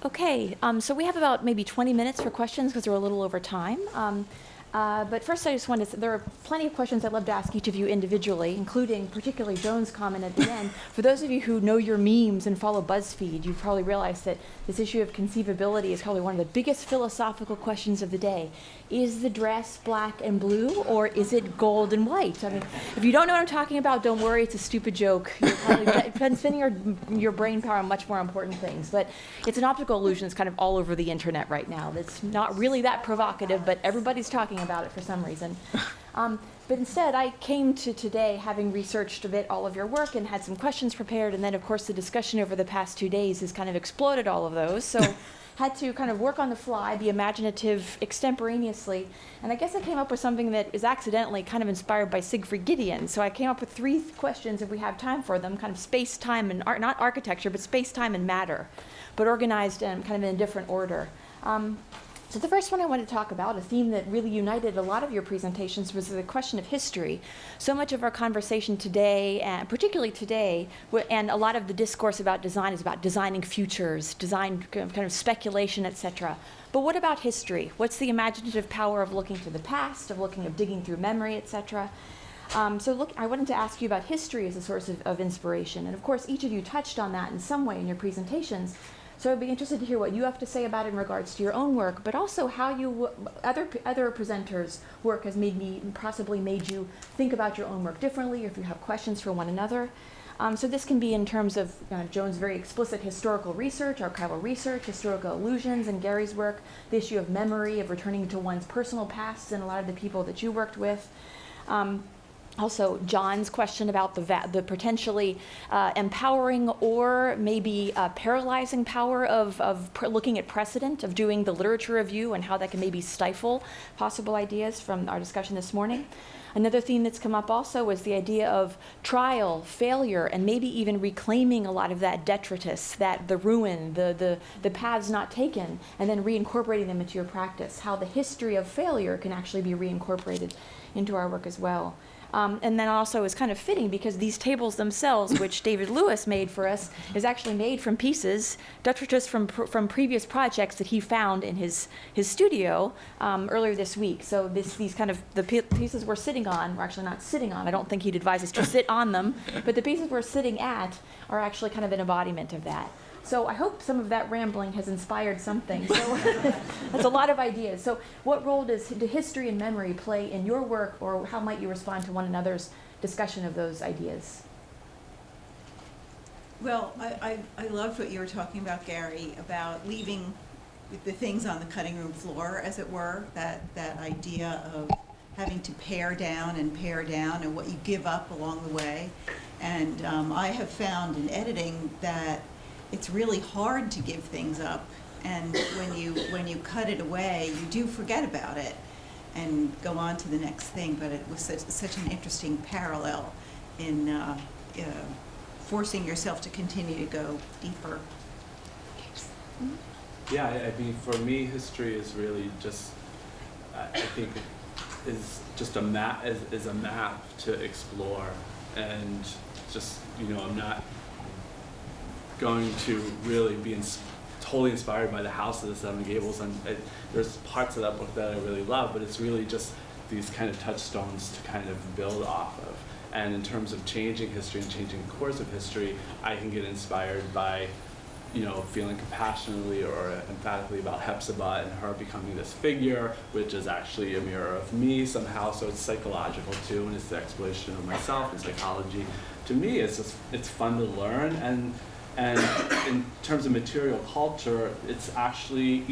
Okay, so we have about maybe 20 minutes for questions because we're a little over time. But first I just wanted to, there are plenty of questions I'd love to ask each of you individually, including particularly Joan's comment at the end. For those of you who know your memes and follow BuzzFeed, you've probably realized that this issue of conceivability is probably one of the biggest philosophical questions of the day. Is the dress black and blue, or is it gold and white? I mean, if you don't know what I'm talking about, don't worry, it's a stupid joke. You're probably spending your brain power on much more important things. But it's an optical illusion that's kind of all over the internet right now. That's not really that provocative, but everybody's talking about it for some reason. But instead, I came to today having researched a bit all of your work and had some questions prepared, and then of course the discussion over the past 2 days has kind of exploded all of those. So had to kind of work on the fly, be imaginative extemporaneously, and I guess I came up with something that is accidentally kind of inspired by Siegfried Gideon. So I came up with 3 questions, if we have time for them, kind of space, time, and not architecture, but space, time, and matter, but organized kind of in a different order. So the first one I wanted to talk about, a theme that really united a lot of your presentations, was the question of history. So much of our conversation today, and particularly today, and a lot of the discourse about design is about designing futures, design kind of speculation, etc. But what about history? What's the imaginative power of looking to the past, of digging through memory, etc.? So I wanted to ask you about history as a source of inspiration. And of course, each of you touched on that in some way in your presentations. So I'd be interested to hear what you have to say about it in regards to your own work, but also how other presenters' work has possibly made you think about your own work differently, or if you have questions for one another. So this can be in terms of Joan's very explicit historical research, archival research, historical illusions, and Gary's work, the issue of memory, of returning to one's personal pasts and a lot of the people that you worked with. Also, John's question about the potentially empowering or maybe paralyzing power of looking at precedent, of doing the literature review, and how that can maybe stifle possible ideas from our discussion this morning. Another theme that's come up also was the idea of trial, failure, and maybe even reclaiming a lot of that detritus, that the ruin, the paths not taken, and then reincorporating them into your practice, how the history of failure can actually be reincorporated into our work as well. And then also is kind of fitting because these tables themselves, which David Lewis made for us, is actually made from pieces, detritus from previous projects that he found in his studio earlier this week. So these kind of, the pieces we're sitting on, we're actually not sitting on, I don't think he'd advise us to sit on them, but the pieces we're sitting at are actually kind of an embodiment of that. So I hope some of that rambling has inspired something. So that's a lot of ideas. So what role does history and memory play in your work, or how might you respond to one another's discussion of those ideas? Well, I loved what you were talking about, Gary, about leaving the things on the cutting room floor, as it were, that idea of having to pare down and what you give up along the way. And I have found in editing that it's really hard to give things up, and when you cut it away, you do forget about it and go on to the next thing. But it was such an interesting parallel in forcing yourself to continue to go deeper. Yeah, I mean, for me, history is really just, I think, is just a map, is a map to explore, and just, I'm not going to really be totally inspired by the House of the Seven Gables, and there's parts of that book that I really love, but it's really just these kind of touchstones to kind of build off of. And in terms of changing history and changing the course of history, I can get inspired by, feeling compassionately or emphatically about Hepzibah and her becoming this figure, which is actually a mirror of me somehow. So it's psychological too, and it's the exploration of myself and psychology. To me, it's fun to learn, and in terms of material culture, it's actually,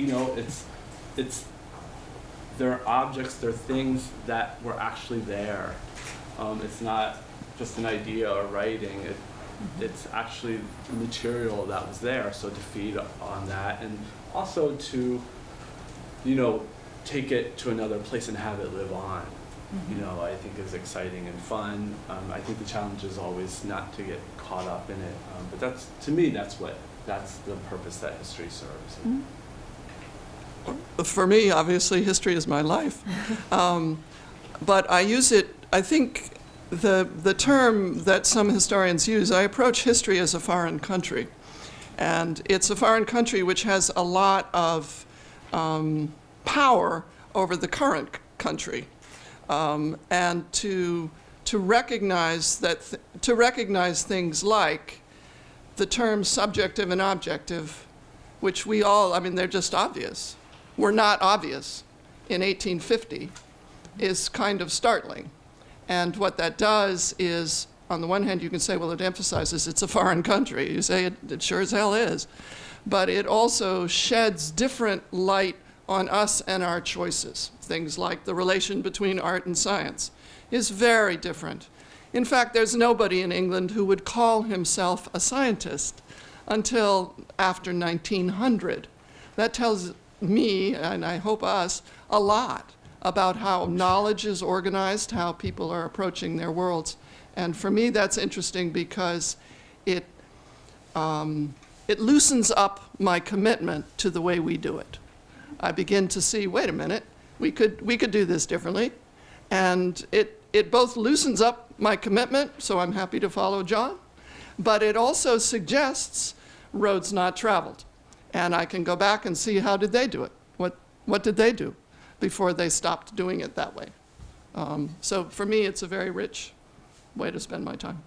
they're objects, they're things that were actually there. It's not just an idea or writing. It's actually material that was there. So to feed on that, and also to, take it to another place and have it live on, I think is exciting and fun. I think the challenge is always not to get caught up in it. But to me, that's the purpose that history serves. Mm-hmm. For me, obviously, history is my life. But I use it, I think, the term that some historians use, I approach history as a foreign country. And it's a foreign country which has a lot of power over the current country. And to recognize that, to recognize things like the terms subjective and objective, which we all, I mean, they're just obvious, were not obvious in 1850, is kind of startling. And what that does is, on the one hand, you can say, well, it emphasizes it's a foreign country. You say it sure as hell is. But it also sheds different light on us and our choices. Things like the relation between art and science is very different. In fact, there's nobody in England who would call himself a scientist until after 1900. That tells me, and I hope us, a lot about how knowledge is organized, how people are approaching their worlds. And for me, that's interesting because it loosens up my commitment to the way we do it. I begin to see, wait a minute, we could do this differently. And it both loosens up my commitment, so I'm happy to follow John, but it also suggests roads not traveled. And I can go back and see, how did they do it? What did they do before they stopped doing it that way? So for me, it's a very rich way to spend my time.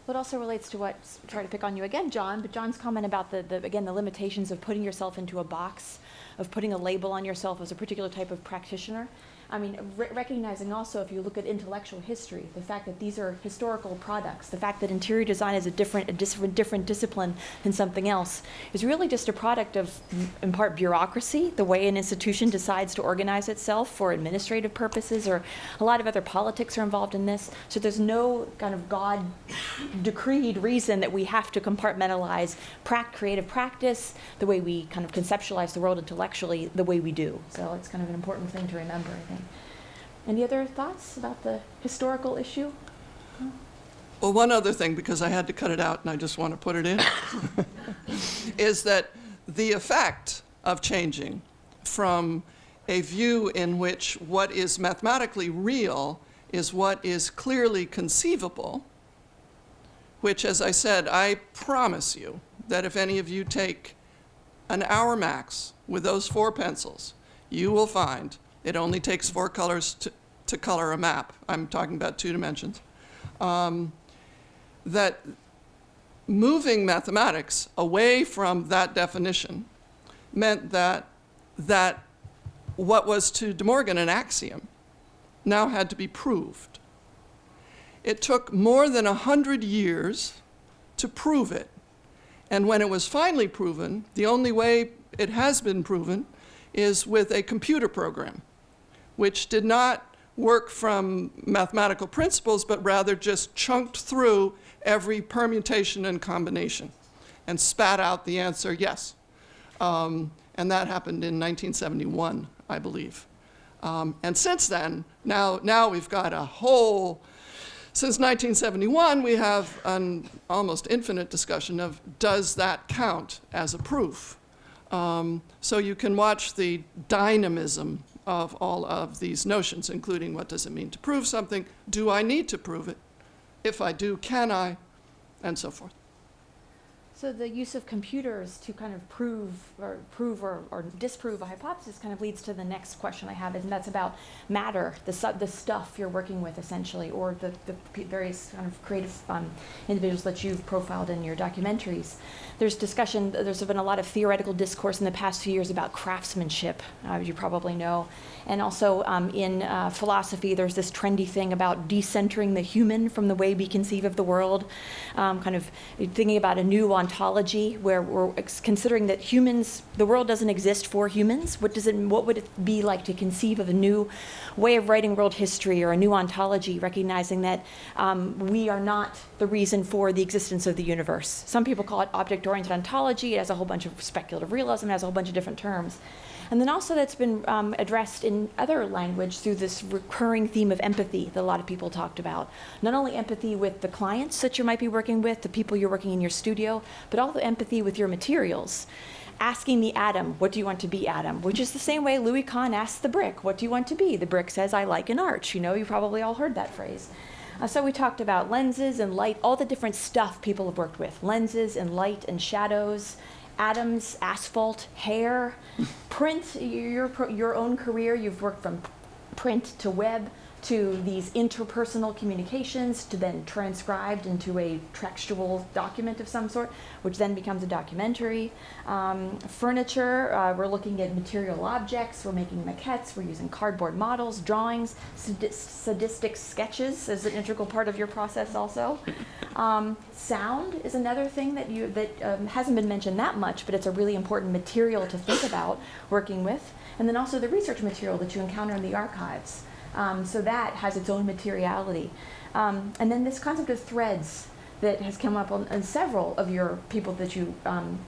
Well, it also relates to what, try to pick on you again, John, but John's comment about again, the limitations of putting yourself into a box, of putting a label on yourself as a particular type of practitioner. I mean, recognizing also, if you look at intellectual history, the fact that these are historical products, the fact that interior design is a different discipline than something else, is really just a product of, in part, bureaucracy, the way an institution decides to organize itself for administrative purposes, or a lot of other politics are involved in this. So there's no kind of God-decreed reason that we have to compartmentalize creative practice, the way we kind of conceptualize the world intellectually, the way we do. So it's kind of an important thing to remember, I think. Any other thoughts about the historical issue? Well, one other thing, because I had to cut it out and I just want to put it in, is that the effect of changing from a view in which what is mathematically real is what is clearly conceivable, which, as I said, I promise you that if any of you take an hour max with those 4 pencils, you will find it only takes 4 colors to color a map. I'm talking about 2 dimensions. That moving mathematics away from that definition meant that what was to De Morgan an axiom now had to be proved. It took more than 100 years to prove it. And when it was finally proven, the only way it has been proven is with a computer program, which did not work from mathematical principles, but rather just chunked through every permutation and combination and spat out the answer, yes. And that happened in 1971, I believe. And since then, now we've got a whole, since 1971, we have an almost infinite discussion of, does that count as a proof? So you can watch the dynamism of all of these notions, including what does it mean to prove something? Do I need to prove it? If I do, can I? And so forth. So the use of computers to kind of prove or disprove a hypothesis kind of leads to the next question I have, and that's about matter, the stuff you're working with essentially, or the various kind of creative individuals that you've profiled in your documentaries. There's discussion, there's been a lot of theoretical discourse in the past few years about craftsmanship, as you probably know. And also in philosophy, there's this trendy thing about decentering the human from the way we conceive of the world, kind of thinking about a new ontology where we're considering that humans, the world doesn't exist for humans. What would it be like to conceive of a new way of writing world history or a new ontology, recognizing that we are not the reason for the existence of the universe. Some people call it object-oriented ontology. It has a whole bunch of speculative realism. It has a whole bunch of different terms. And then also that's been addressed in other language through this recurring theme of empathy that a lot of people talked about. Not only empathy with the clients that you might be working with, the people you're working in your studio, but also empathy with your materials. Asking the atom, what do you want to be, atom? Which is the same way Louis Kahn asked the brick, what do you want to be? The brick says, I like an arch. You know, you probably all heard that phrase. So we talked about lenses and light, all the different stuff people have worked with. Lenses and light and shadows, atoms, asphalt, hair, print, your own career. You've worked from print to web to these interpersonal communications to then transcribed into a textual document of some sort, which then becomes a documentary. Furniture, we're looking at material objects, we're making maquettes, we're using cardboard models, drawings, sadistic sketches is an integral part of your process also. Sound is another thing that hasn't been mentioned that much, but it's a really important material to think about working with. And then also the research material that you encounter in the archives. So that has its own materiality. And then this concept of threads that has come up on several of your people that you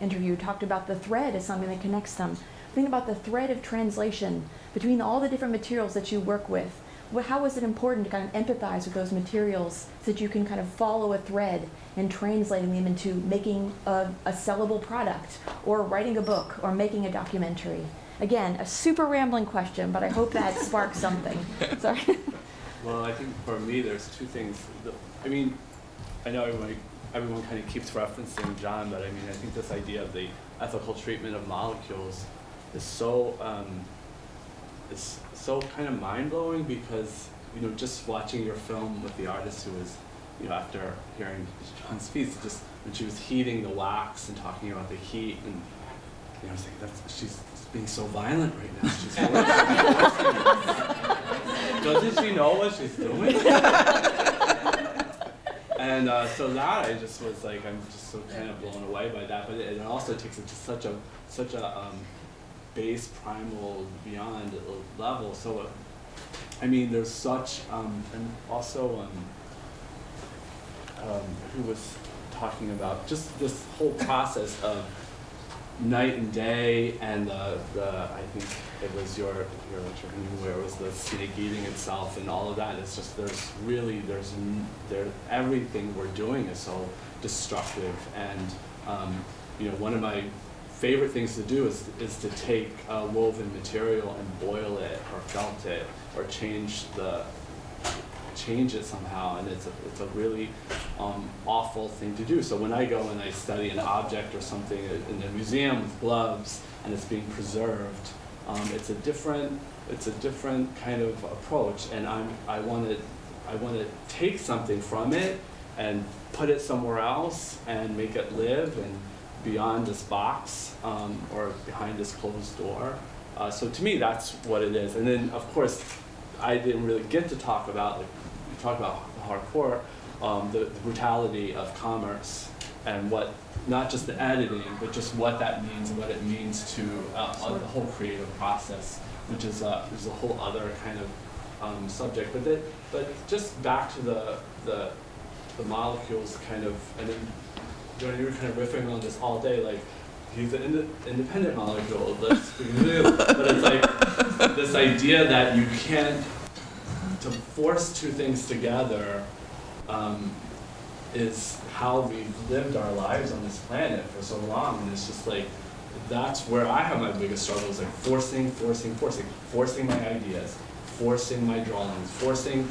interviewed talked about the thread as something that connects them. Think about the thread of translation between all the different materials that you work with. How is it important to kind of empathize with those materials so that you can kind of follow a thread and translating them into making a sellable product or writing a book or making a documentary? Again, a super rambling question, but I hope that sparks something. Sorry. Well, I think for me, there's two things. I mean, I know everyone kind of keeps referencing John, but I mean, I think this idea of the ethical treatment of molecules is so kind of mind-blowing because, just watching your film with the artist who was, after hearing John's piece, just when she was heating the wax and talking about the heat, and I was thinking, she's being so violent right now. She's doesn't she know what she's doing? And so that I just was like, I'm just so kind of blown away by that. But it also takes it to such a base, primal, beyond level. So, I mean, there's such, and also, who was talking about just this whole process of night and day, and I think it was your lecture where it was the snake eating itself and all of that. It's just everything we're doing is so destructive, and one of my favorite things to do is to take woven material and boil it or felt it or change it somehow, and it's a really awful thing to do. So when I go and I study an object or something in a museum with gloves and it's being preserved, it's a different kind of approach, and I want to take something from it and put it somewhere else and make it live and beyond this box or behind this closed door. So to me, that's what it is. And then, of course, I didn't really get to talk about hardcore, the brutality of commerce and what, not just the editing, but just what that means and what it means to the whole creative process, which is a whole other kind of subject. But just back to the molecules kind of, and then you were kind of riffing on this all day, like he's an independent molecule, but it's like this idea that you can't, to force two things together is how we've lived our lives on this planet for so long, and it's just like, that's where I have my biggest struggle, is like forcing my ideas, forcing my drawings, forcing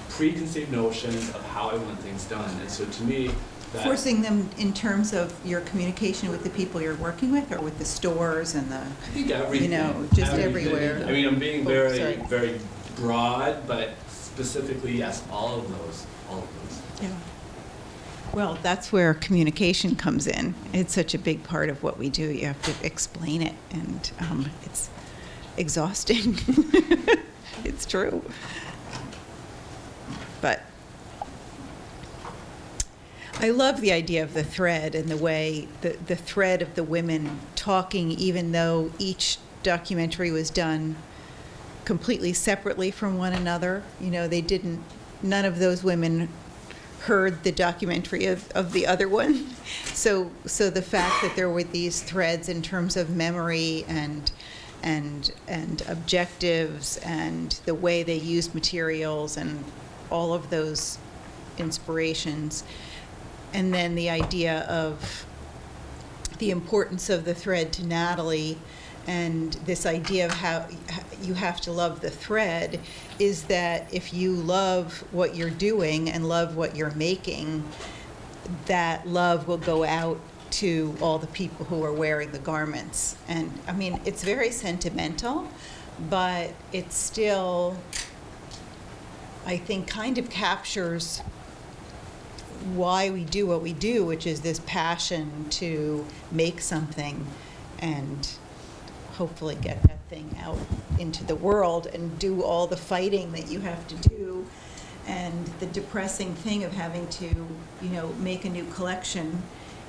preconceived notions of how I want things done. And so to me, that forcing them in terms of your communication with the people you're working with, or with the stores and the, I think everything, just everything. everywhere. I mean, I'm being very broad, but specifically, yes, all of those. Yeah. Well, that's where communication comes in. It's such a big part of what we do. You have to explain it, and it's exhausting. It's true. But I love the idea of the thread and the way the thread of the women talking, even though each documentary was done completely separately from one another. None of those women heard the documentary of the other one. So the fact that there were these threads in terms of memory and objectives and the way they used materials and all of those inspirations, and then the idea of the importance of the thread to Natalie and this idea of how you have to love the thread is that if you love what you're doing and love what you're making, that love will go out to all the people who are wearing the garments. And I mean, it's very sentimental, but it still, I think, kind of captures why we do what we do, which is this passion to make something and hopefully get that thing out into the world and do all the fighting that you have to do, and the depressing thing of having to, you know, make a new collection,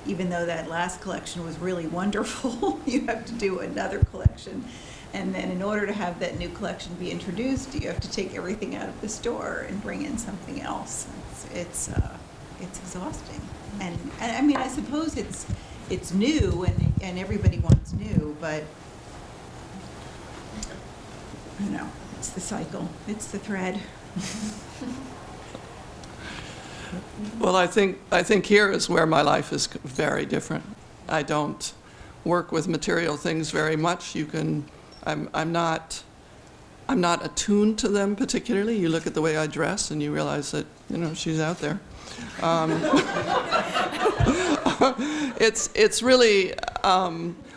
even though that last collection was really wonderful. You have to do another collection, and then in order to have that new collection be introduced, you have to take everything out of the store and bring in something else. It's exhausting, and I mean, I suppose it's new, and everybody wants new, but I don't know, it's the cycle, it's the thread. Well, I think here is where my life is very different. I don't work with material things very much. I'm not attuned to them particularly. You look at the way I dress and you realize that, you know, she's out there. It's really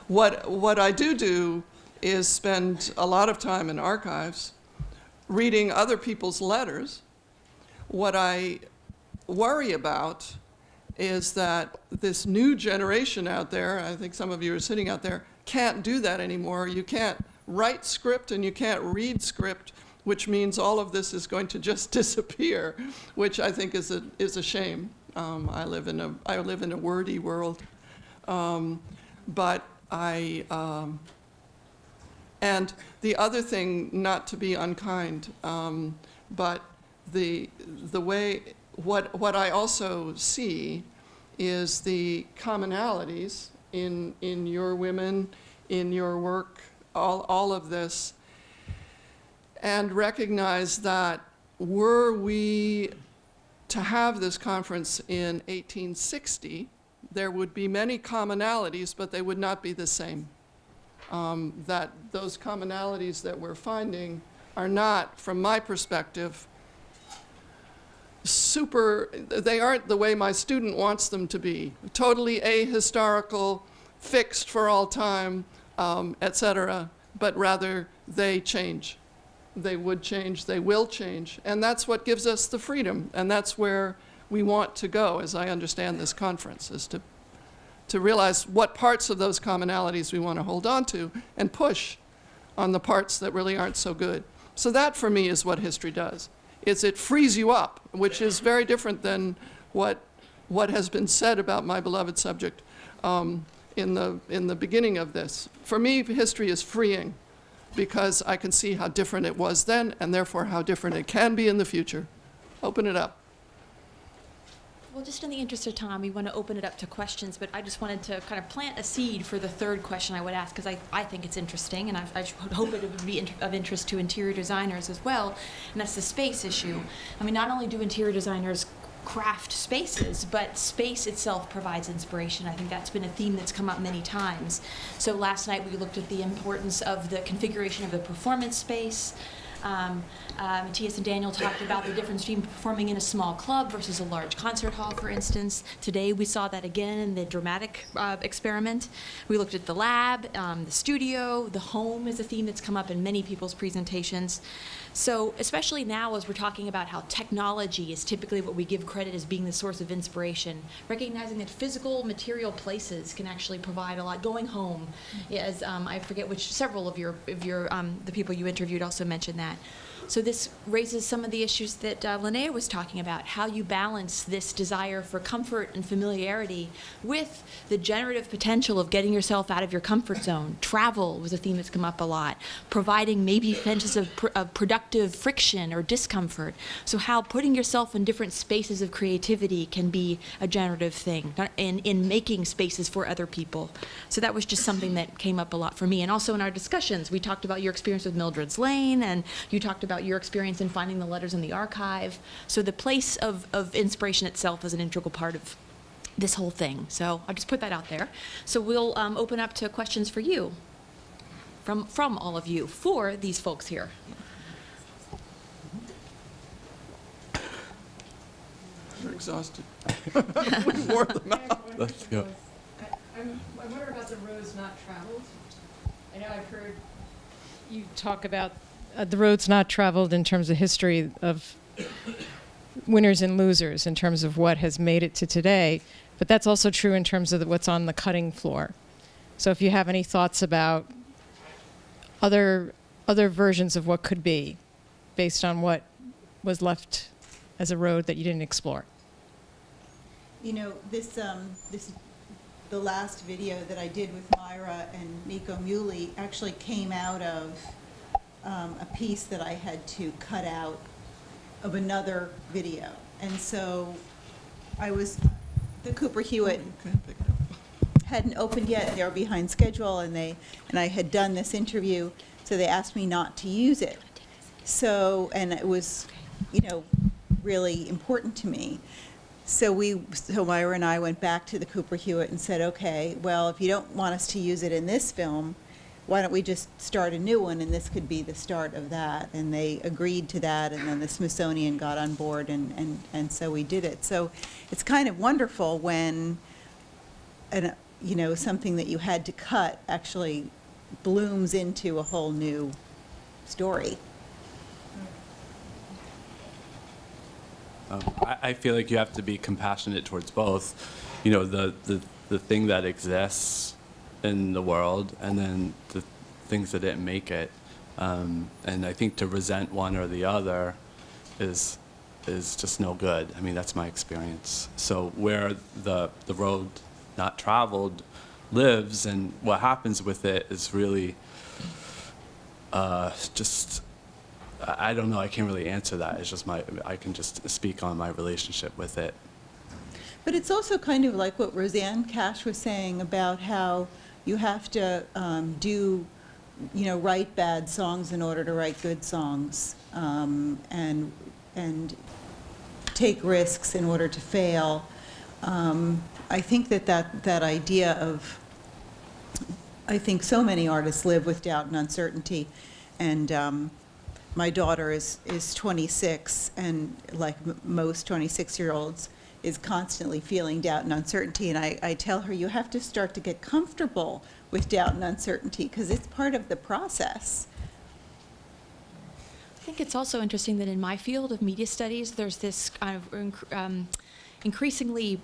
what I do is spend a lot of time in archives reading other people's letters. What I worry about is that this new generation out there, I think some of you are sitting out there, can't do that anymore. You can't write script and you can't read script, which means all of this is going to just disappear, which I think is a shame. I live in a wordy world, but and the other thing, not to be unkind, but the way what I also see is the commonalities in your women, in your work, all of this, and recognize that were we to have this conference in 1860, there would be many commonalities, but they would not be the same. That those commonalities that we're finding are not, from my perspective, they aren't the way my student wants them to be, totally ahistorical, fixed for all time, etc., but rather they change. They would change, they will change, and that's what gives us the freedom, and that's where we want to go, as I understand this conference, is to realize what parts of those commonalities we want to hold on to and push on the parts that really aren't so good. So that, for me, is what history does. It frees you up, which is very different than what has been said about my beloved subject in the beginning of this. For me, history is freeing because I can see how different it was then and therefore how different it can be in the future. Open it up. Well, just in the interest of time, we want to open it up to questions, but I just wanted to kind of plant a seed for the third question I would ask, because I think it's interesting, and I hope it would be of interest to interior designers as well, and that's the space issue. I mean, not only do interior designers craft spaces, but space itself provides inspiration. I think that's been a theme that's come up many times. So last night we looked at the importance of the configuration of the performance space. Matthias and Daniel talked about the difference between performing in a small club versus a large concert hall, for instance. Today we saw that again in the dramatic experiment. We looked at the lab, the studio, the home is a theme that's come up in many people's presentations. So especially now as we're talking about how technology is typically what we give credit as being the source of inspiration, recognizing that physical material places can actually provide a lot. Going home, as I forget which, several of the people you interviewed also mentioned that. So this raises some of the issues that Linnea was talking about, how you balance this desire for comfort and familiarity with the generative potential of getting yourself out of your comfort zone. Travel was a theme that's come up a lot, providing maybe benches of productive friction or discomfort. So how putting yourself in different spaces of creativity can be a generative thing in making spaces for other people. So that was just something that came up a lot for me. And also in our discussions, we talked about your experience with Mildred's Lane, and you talked about your experience in finding the letters in the archive. So the place of inspiration itself is an integral part of this whole thing. So I'll just put that out there. So we'll open up to questions for you. from all of you for these folks here. They're exhausted. We wore them out. Let's go. I wonder about the roads not traveled. I know I've heard you talk about the roads not traveled in terms of history of winners and losers, in terms of what has made it to today, but that's also true in terms of what's on the cutting floor. So if you have any thoughts about other versions of what could be based on what was left as a road that you didn't explore. You know, the last video that I did with Myra and Nico Muley actually came out of a piece that I had to cut out of another video. And so the Cooper Hewitt hadn't opened yet. They were behind schedule, and I had done this interview, so they asked me not to use it. So, and it was, really important to me. So Myra and I went back to the Cooper Hewitt and said, okay, well, if you don't want us to use it in this film, why don't we just start a new one, and this could be the start of that. And they agreed to that, and then the Smithsonian got on board, and so we did it. So it's kind of wonderful when, something that you had to cut actually blooms into a whole new story. I feel like you have to be compassionate towards both, the thing that exists in the world, and then the things that didn't make it. And I think to resent one or the other is just no good. I mean, that's my experience. So where the road not traveled lives, and what happens with it is really just, I don't know, I can't really answer that. It's just I can just speak on my relationship with it. But it's also kind of like what Roseanne Cash was saying about how you have to write bad songs in order to write good songs, and take risks in order to fail. I think that idea of, I think so many artists live with doubt and uncertainty, and my daughter is 26, and like most 26-year-olds, is constantly feeling doubt and uncertainty. And I tell her, you have to start to get comfortable with doubt and uncertainty, because it's part of the process. I think it's also interesting that in my field of media studies, there's this kind of increasingly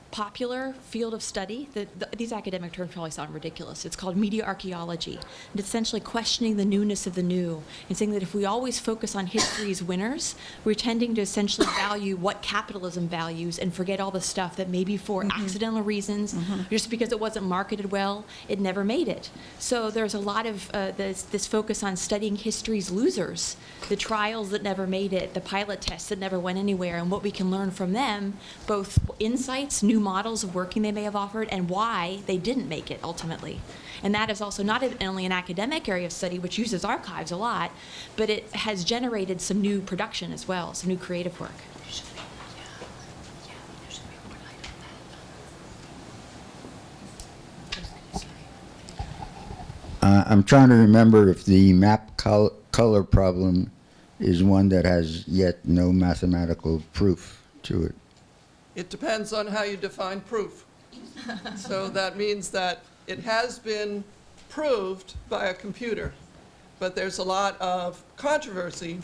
popular field of study. These academic terms probably sound ridiculous. It's called media archaeology. And it's essentially questioning the newness of the new, and saying that if we always focus on history's winners, we're tending to essentially value what capitalism values and forget all the stuff that maybe for accidental reasons, just because it wasn't marketed well, it never made it. So there's a lot of this focus on studying history's losers, the trials that never made it, the pilot tests that never went anywhere, and what we can learn from them, both insights, new models of working they may have offered, and why they didn't make it ultimately. And that is also not only an academic area of study, which uses archives a lot, but it has generated some new production as well, some new creative work. I'm trying to remember if the map color problem is one that has yet no mathematical proof to it. It depends on how you define proof. So that means that it has been proved by a computer, but there's a lot of controversy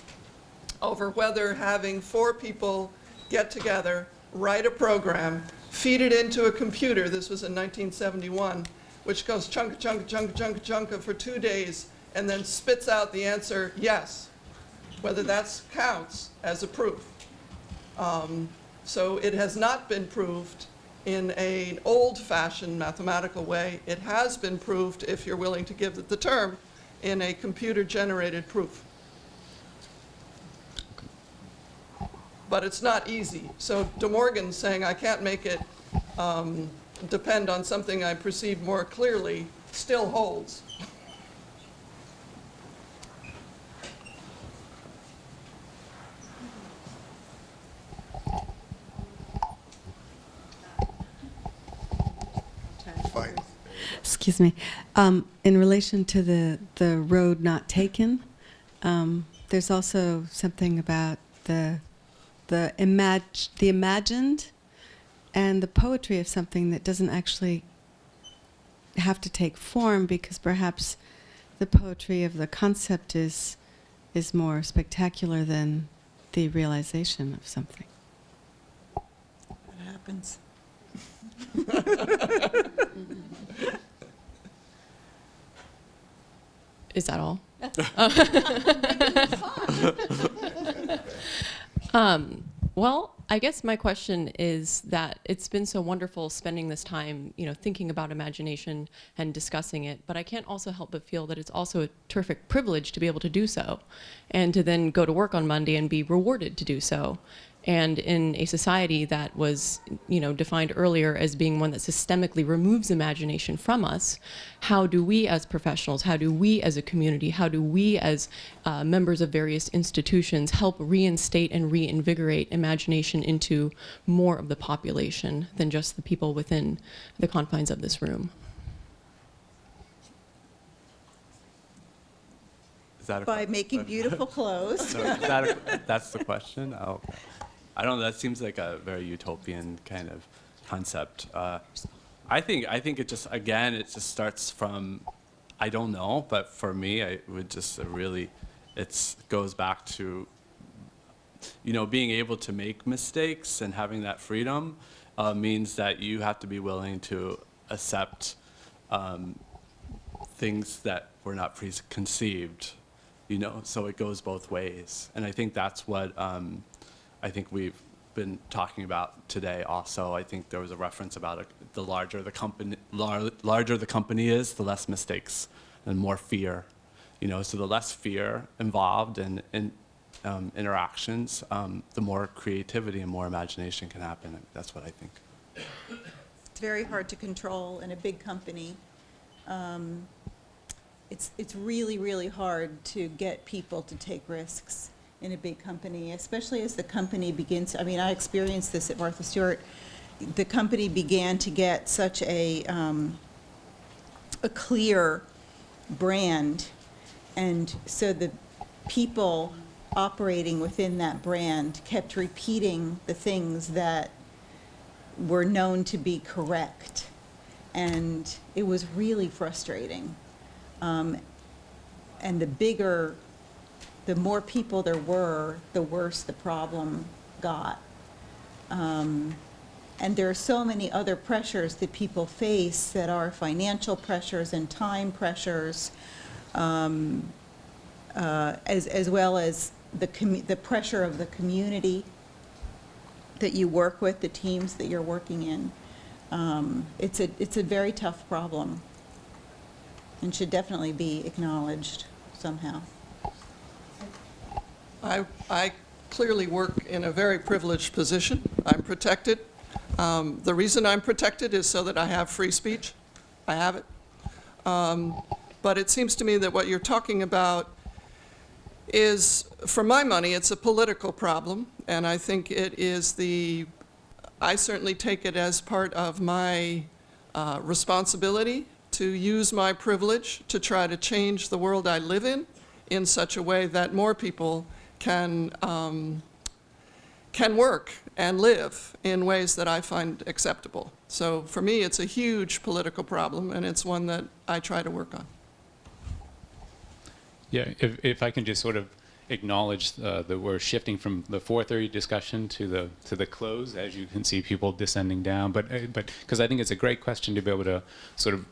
over whether having 4 people get together, write a program, feed it into a computer, this was in 1971, which goes chunka, chunka, chunka, chunka, chunka for 2 days, and then spits out the answer yes, whether that counts as a proof. So it has not been proved in an old-fashioned mathematical way. It has been proved, if you're willing to give it the term, in a computer-generated proof. But it's not easy. So De Morgan's saying, I can't make it depend on something I perceive more clearly, still holds. Excuse me. In relation to the road not taken, there's also something about the imagined and the poetry of something that doesn't actually have to take form, because perhaps the poetry of the concept is more spectacular than the realization of something. What happens? Is that all? Well, I guess my question is that it's been so wonderful spending this time, thinking about imagination and discussing it, but I can't also help but feel that it's also a terrific privilege to be able to do so, and to then go to work on Monday and be rewarded to do so. And in a society that was, defined earlier as being one that systemically removes imagination from us, how do we as professionals, how do we as a community, how do we as members of various institutions help reinstate and reinvigorate imagination into more of the population than just the people within the confines of this room? Is that By making beautiful clothes. So that's the question? Oh, okay. I don't know, that seems like a very utopian kind of concept. I think it just, again, it just starts from, I don't know, but for me, it would just really, it goes back to, being able to make mistakes and having that freedom means that you have to be willing to accept things that were not preconceived, so it goes both ways. And I think that's what I think we've been talking about today also. I think there was a reference about the larger the company is, the less mistakes and more fear. So the less fear involved in interactions, the more creativity and more imagination can happen. That's what I think. It's very hard to control in a big company. It's really, really hard to get people to take risks in a big company, especially as the company begins. I mean, I experienced this at Martha Stewart. The company began to get such a clear brand, and so the people operating within that brand kept repeating the things that were known to be correct, and it was really frustrating. And the more people there were, the worse the problem got. And there are so many other pressures that people face that are financial pressures and time pressures, as well as the pressure of the community that you work with, the teams that you're working in. It's a very tough problem and should definitely be acknowledged somehow. I clearly work in a very privileged position. I'm protected. The reason I'm protected is so that I have free speech. I have it. But it seems to me that what you're talking about is, for my money, it's a political problem. And I think it is I certainly take it as part of my responsibility to use my privilege to try to change the world I live in such a way that more people can work and live in ways that I find acceptable. So for me, it's a huge political problem, and it's one that I try to work on. Yeah, if I can just sort of acknowledge that we're shifting from the 4:30 discussion to the close, as you can see people descending down. But because I think it's a great question to be able to sort of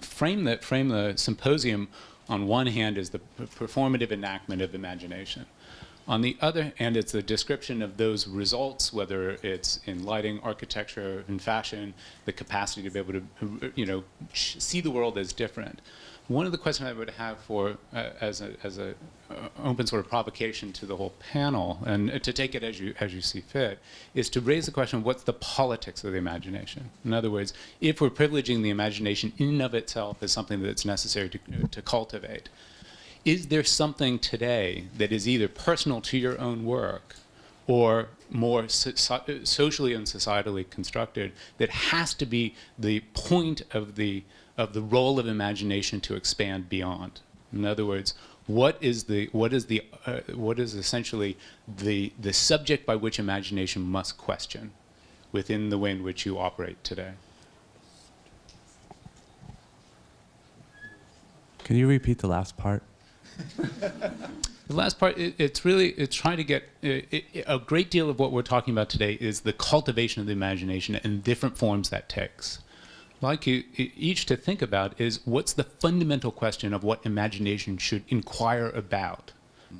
frame the symposium. On one hand is the performative enactment of imagination. On the other hand, it's the description of those results, whether it's in lighting, architecture, in fashion, the capacity to be able to, see the world as different. One of the questions I would have for, as a open sort of provocation to the whole panel, and to take it as you see fit, is to raise the question of what's the politics of the imagination. In other words, if we're privileging the imagination in and of itself as something that's necessary to cultivate, is there something today that is either personal to your own work or more socially and societally constructed, that has to be the point of the role of imagination to expand beyond. In other words, what is essentially the subject by which imagination must question within the way in which you operate today? Can you repeat the last part? The last part, it's trying to get, a great deal of what we're talking about today is the cultivation of the imagination and different forms that takes. I'd like you each to think about is what's the fundamental question of what imagination should inquire about.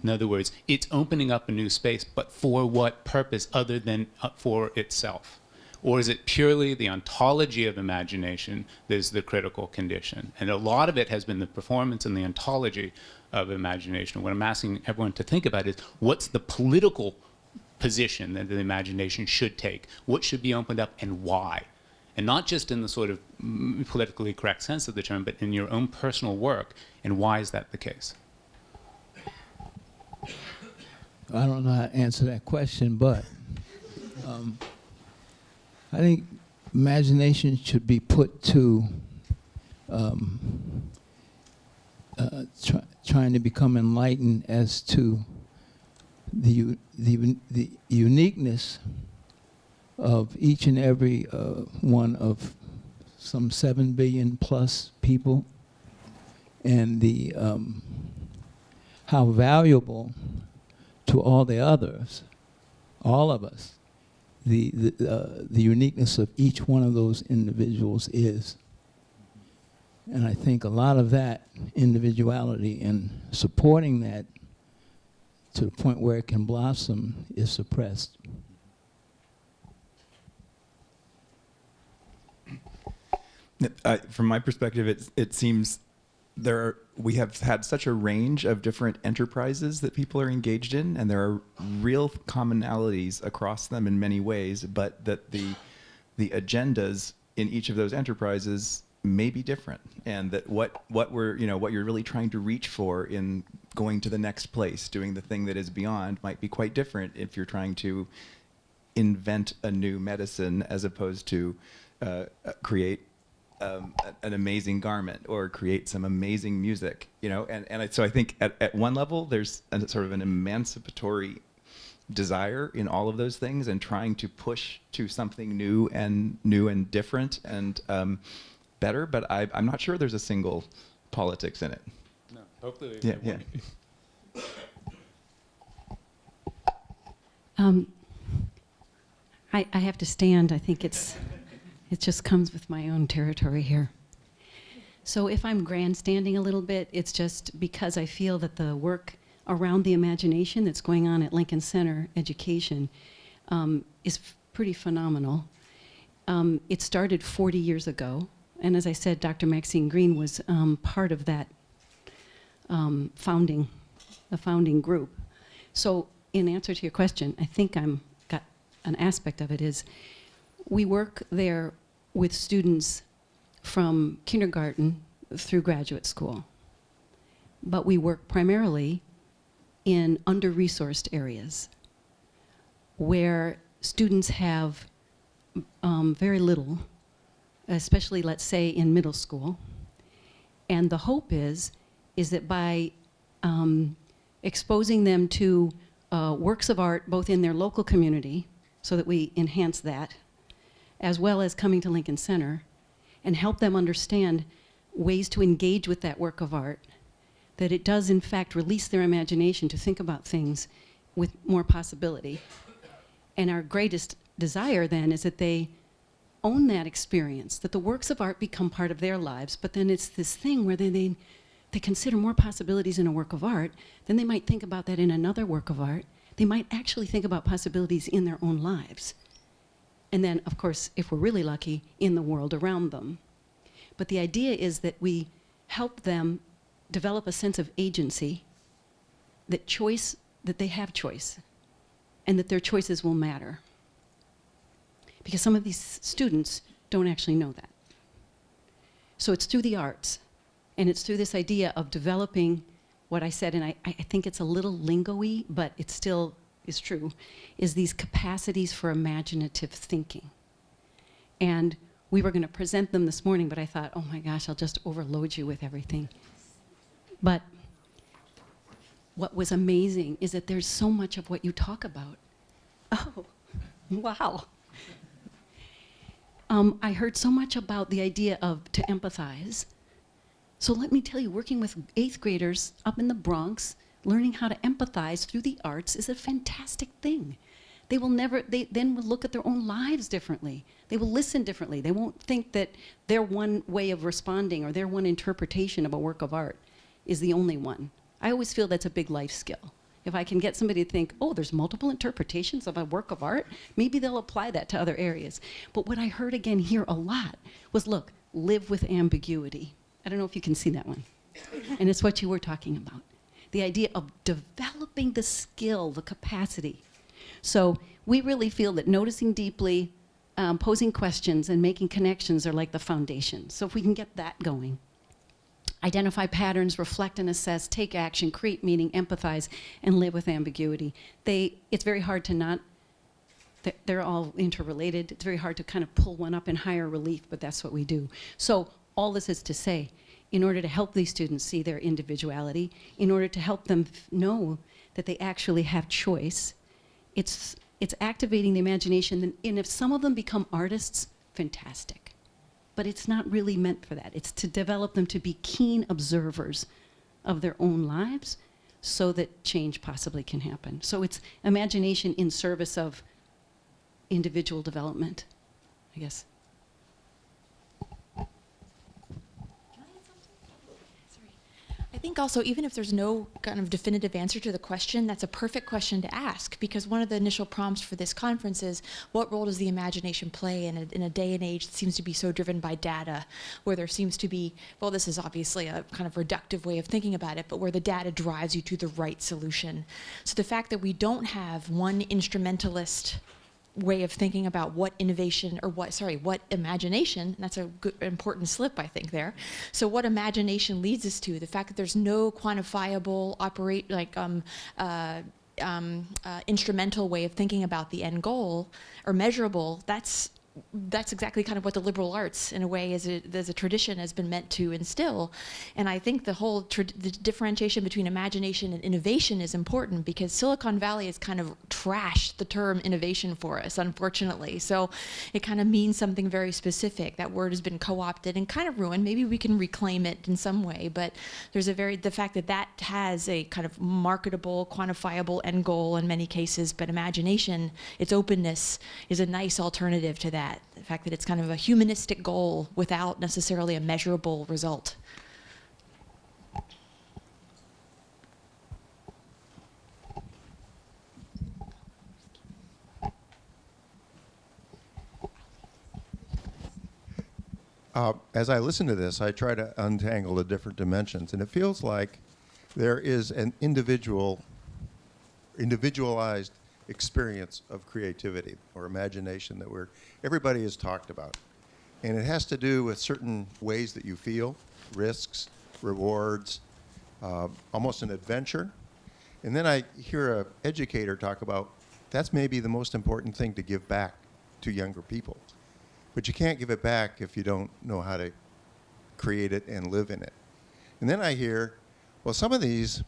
In other words, it's opening up a new space, but for what purpose other than for itself? Or is it purely the ontology of imagination that is the critical condition? And a lot of it has been the performance and the ontology of imagination. What I'm asking everyone to think about is what's the political position that the imagination should take? What should be opened up and why? And not just in the sort of politically correct sense of the term, but in your own personal work. And why is that the case? I don't know how to answer that question, but I think imagination should be put to trying to become enlightened as to the uniqueness of each and every one of some 7 billion plus people, and the how valuable to all the others, all of us, the uniqueness of each one of those individuals is. And I think a lot of that individuality and supporting that to the point where it can blossom is suppressed. From my perspective, it seems we have had such a range of different enterprises that people are engaged in, and there are real commonalities across them in many ways, but that the agendas in each of those enterprises may be different, and that what you're really trying to reach for in going to the next place, doing the thing that is beyond, might be quite different if you're trying to invent a new medicine as opposed to create an amazing garment or create some amazing music, so I think at one level there's a sort of an emancipatory desire in all of those things, and trying to push to something new and different and better, but I'm not sure there's a single politics in it. No, hopefully. Yeah. I have to stand. I think it just comes with my own territory here. So if I'm grandstanding a little bit, it's just because I feel that the work around the imagination that's going on at Lincoln Center Education is pretty phenomenal. It started 40 years ago, and as I said, Dr. Maxine Green was part of that founding group. So in answer to your question, I think got an aspect of it is we work there with students from kindergarten through graduate school, but we work primarily in under-resourced areas where students have very little, especially, let's say, in middle school. And the hope is that by exposing them to works of art both in their local community, so that we enhance that, as well as coming to Lincoln Center, and help them understand ways to engage with that work of art, that it does in fact release their imagination to think about things with more possibility. And our greatest desire then is that they own that experience, that the works of art become part of their lives, but then it's this thing where they consider more possibilities in a work of art, then they might think about that in another work of art. They might actually think about possibilities in their own lives. And then, of course, if we're really lucky, in the world around them. But the idea is that we help them develop a sense of agency, that they have choice, and that their choices will matter. Because some of these students don't actually know that. So it's through the arts, and it's through this idea of developing what I said, and I think it's a little lingo-y, but it's still is true, is these capacities for imaginative thinking. And we were going to present them this morning, but I thought, oh my gosh, I'll just overload you with everything. But what was amazing is that there's so much of what you talk about. Oh, wow. I heard so much about the idea of to empathize. So let me tell you, working with 8th graders up in the Bronx, learning how to empathize through the arts is a fantastic thing. They then will look at their own lives differently. They will listen differently. They won't think that their one way of responding or their one interpretation of a work of art is the only one. I always feel that's a big life skill. If I can get somebody to think, oh, there's multiple interpretations of a work of art, maybe they'll apply that to other areas. But what I heard again here a lot was, look, live with ambiguity. I don't know if you can see that one. And it's what you were talking about. The idea of developing the skill, the capacity. So we really feel that noticing deeply, posing questions, and making connections are like the foundation. So if we can get that going. Identify patterns, reflect and assess, take action, create meaning, empathize, and live with ambiguity. It's very hard to not, they're all interrelated. It's very hard to kind of pull one up in higher relief, but that's what we do. So all this is to say, in order to help these students see their individuality, in order to help them know that they actually have choice, it's activating the imagination. And if some of them become artists, fantastic. But it's not really meant for that. It's to develop them to be keen observers of their own lives so that change possibly can happen. So it's imagination in service of individual development, I guess. I think also, even if there's no kind of definitive answer to the question, that's a perfect question to ask, because one of the initial prompts for this conference is, what role does the imagination play in a day and age that seems to be so driven by data, where there seems to be, well, this is obviously a kind of reductive way of thinking about it, but where the data drives you to the right solution. So the fact that we don't have one instrumentalist way of thinking about what innovation, or what imagination, and that's a good, important slip, I think, there. So what imagination leads us to, the fact that there's no quantifiable, instrumental way of thinking about the end goal, or measurable, that's exactly kind of what the liberal arts, in a way, as a tradition, has been meant to instill. And I think the whole the differentiation between imagination and innovation is important, because Silicon Valley has kind of trashed the term innovation for us, unfortunately. So it kind of means something very specific. That word has been co-opted and kind of ruined. Maybe we can reclaim it in some way, but there's the fact that has a kind of marketable, quantifiable end goal in many cases, but imagination, its openness, is a nice alternative to that. The fact that it's kind of a humanistic goal without necessarily a measurable result. As I listen to this, I try to untangle the different dimensions, and it feels like there is an individualized experience of creativity or imagination that everybody has talked about. And it has to do with certain ways that you feel, risks, rewards, almost an adventure. And then I hear an educator talk about that's maybe the most important thing to give back to younger people. But you can't give it back if you don't know how to create it and live in it. And then I hear, well, some of these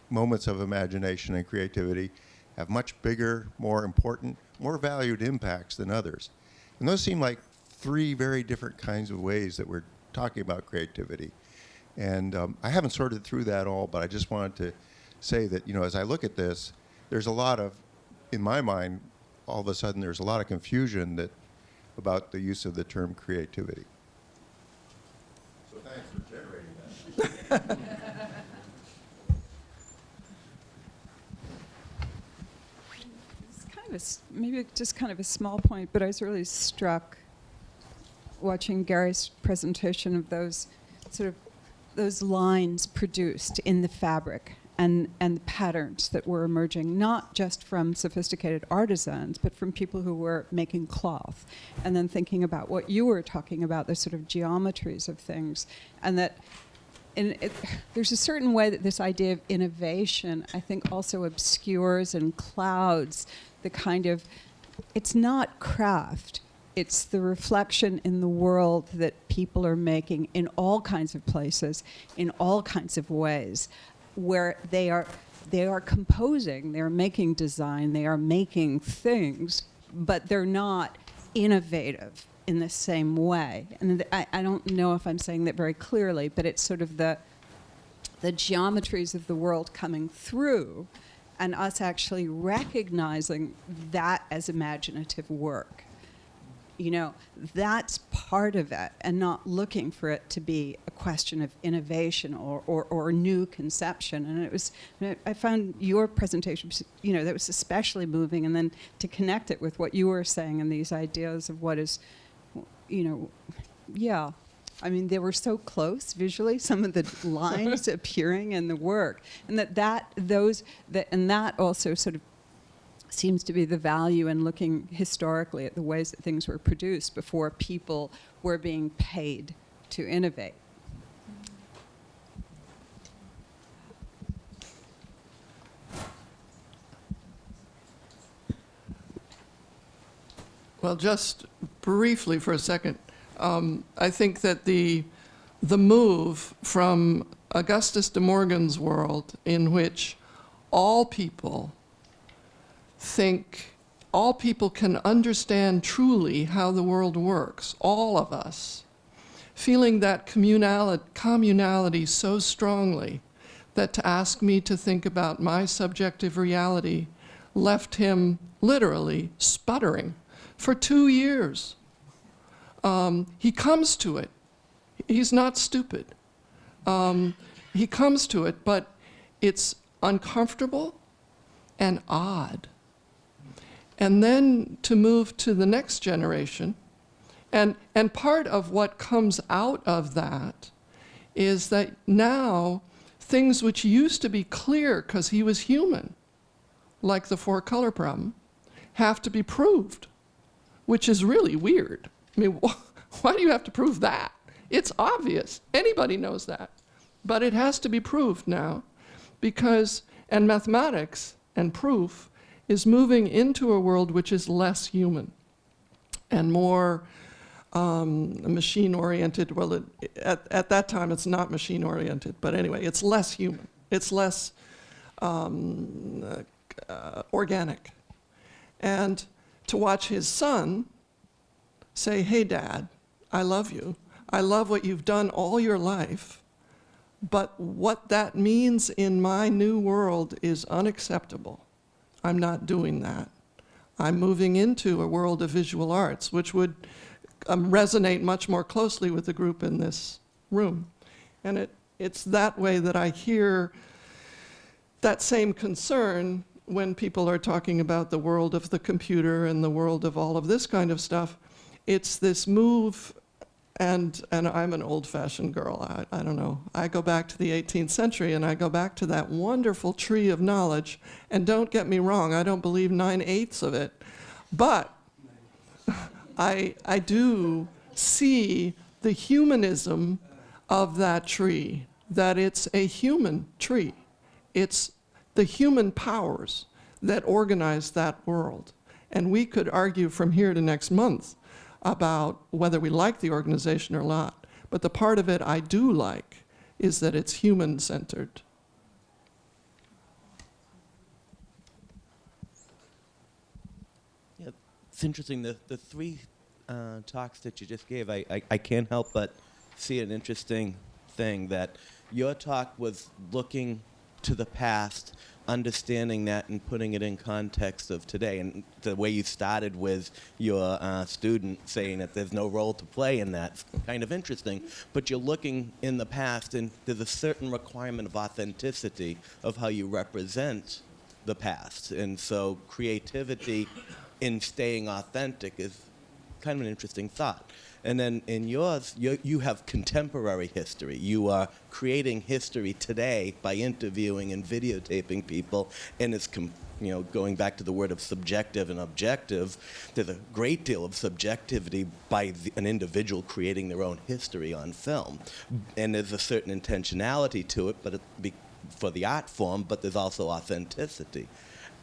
moments of imagination and creativity have much bigger, more important, more valued impacts than others. And those seem like three very different kinds of ways that we're talking about creativity. And I haven't sorted through that all, but I just wanted to say that, as I look at this, there's a lot of, in my mind, all of a sudden there's a lot of confusion about the use of the term creativity. So thanks for generating that. Maybe just kind of a small point, but I was really struck watching Gary's presentation of those lines produced in the fabric and the patterns that were emerging, not just from sophisticated artisans, but from people who were making cloth, and then thinking about what you were talking about, the sort of geometries of things, and that there's a certain way that this idea of innovation, I think, also obscures and clouds the kind of, it's not craft, it's the reflection in the world that people are making in all kinds of places, in all kinds of ways, where they are composing, they're making design, they are making things, but they're not innovative in the same way. And I don't know if I'm saying that very clearly, but it's sort of the geometries of the world coming through and us actually recognizing that as imaginative work. You know, that's part of it, and not looking for it to be a question of innovation or new conception. And it was, I found your presentation, you know, that was especially moving, and then to connect it with what you were saying and these ideas of what is, you know, yeah. I mean, they were so close visually, some of the lines appearing in the work. And that also sort of seems to be the value in looking historically at the ways that things were produced before people were being paid to innovate. Well, just briefly for a second, I think that the move from Augustus de Morgan's world, in which all people can understand truly how the world works, all of us, feeling that communality so strongly that to ask me to think about my subjective reality left him literally sputtering for 2 years. He comes to it. He's not stupid. He comes to it, but it's uncomfortable and odd. And then to move to the next generation, and part of what comes out of that is that now things which used to be clear because he was human, like the four-color problem, have to be proved, which is really weird. I mean, why do you have to prove that? It's obvious. Anybody knows that. But it has to be proved now because, and mathematics and proof is moving into a world which is less human and more machine-oriented. Well, at that time, it's not machine-oriented. But anyway, it's less human. It's less organic. And to watch his son say, hey, Dad, I love you. I love what you've done all your life. But what that means in my new world is unacceptable. I'm not doing that. I'm moving into a world of visual arts, which would resonate much more closely with the group in this room. And it's that way that I hear that same concern when people are talking about the world of the computer and the world of all of this kind of stuff. It's this move, and I'm an old-fashioned girl, I don't know. I go back to the 18th century, and I go back to that wonderful tree of knowledge, and don't get me wrong, I don't believe 9/8 of it, but I do see the humanism of that tree, that it's a human tree. It's the human powers that organize that world. And we could argue from here to next month about whether we like the organization or not. But the part of it I do like is that it's human-centered. Yeah, it's interesting. The three talks that you just gave, I can't help but see an interesting thing, that your talk was looking to the past, understanding that and putting it in context of today. And the way you started with your student saying that there's no role to play in that, kind of interesting. But you're looking in the past, and there's a certain requirement of authenticity of how you represent the past. And so creativity in staying authentic is kind of an interesting thought. And then in yours, you have contemporary history. You are creating history today by interviewing and videotaping people, and it's going back to the word of subjective and objective, there's a great deal of subjectivity by an individual creating their own history on film. And there's a certain intentionality to it, but for the art form, but there's also authenticity.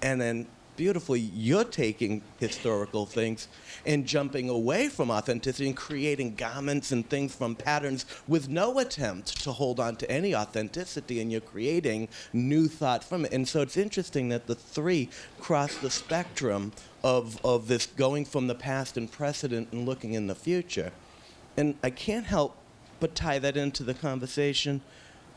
And then beautifully, you're taking historical things and jumping away from authenticity and creating garments and things from patterns with no attempt to hold on to any authenticity, and you're creating new thought from it. And so it's interesting that the three cross the spectrum of this going from the past and precedent and looking in the future. And I can't help but tie that into the conversation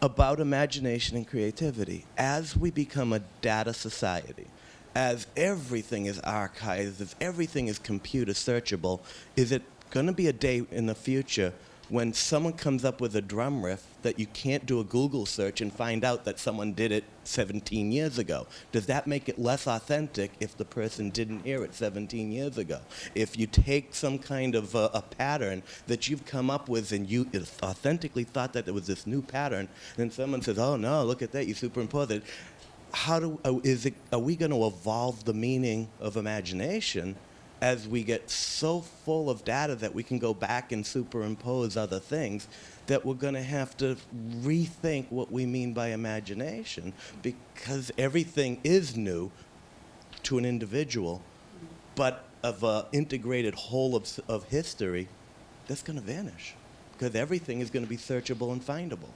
about imagination and creativity. As we become a data society, as everything is archived, as everything is computer searchable, is it going to be a day in the future when someone comes up with a drum riff that you can't do a Google search and find out that someone did it 17 years ago? Does that make it less authentic if the person didn't hear it 17 years ago? If you take some kind of a pattern that you've come up with and you authentically thought that there was this new pattern, and someone says, oh no, look at that, you superimpose it. Are we going to evolve the meaning of imagination as we get so full of data that we can go back and superimpose other things, that we're going to have to rethink what we mean by imagination, because everything is new to an individual, but of an integrated whole of history, that's going to vanish, because everything is going to be searchable and findable.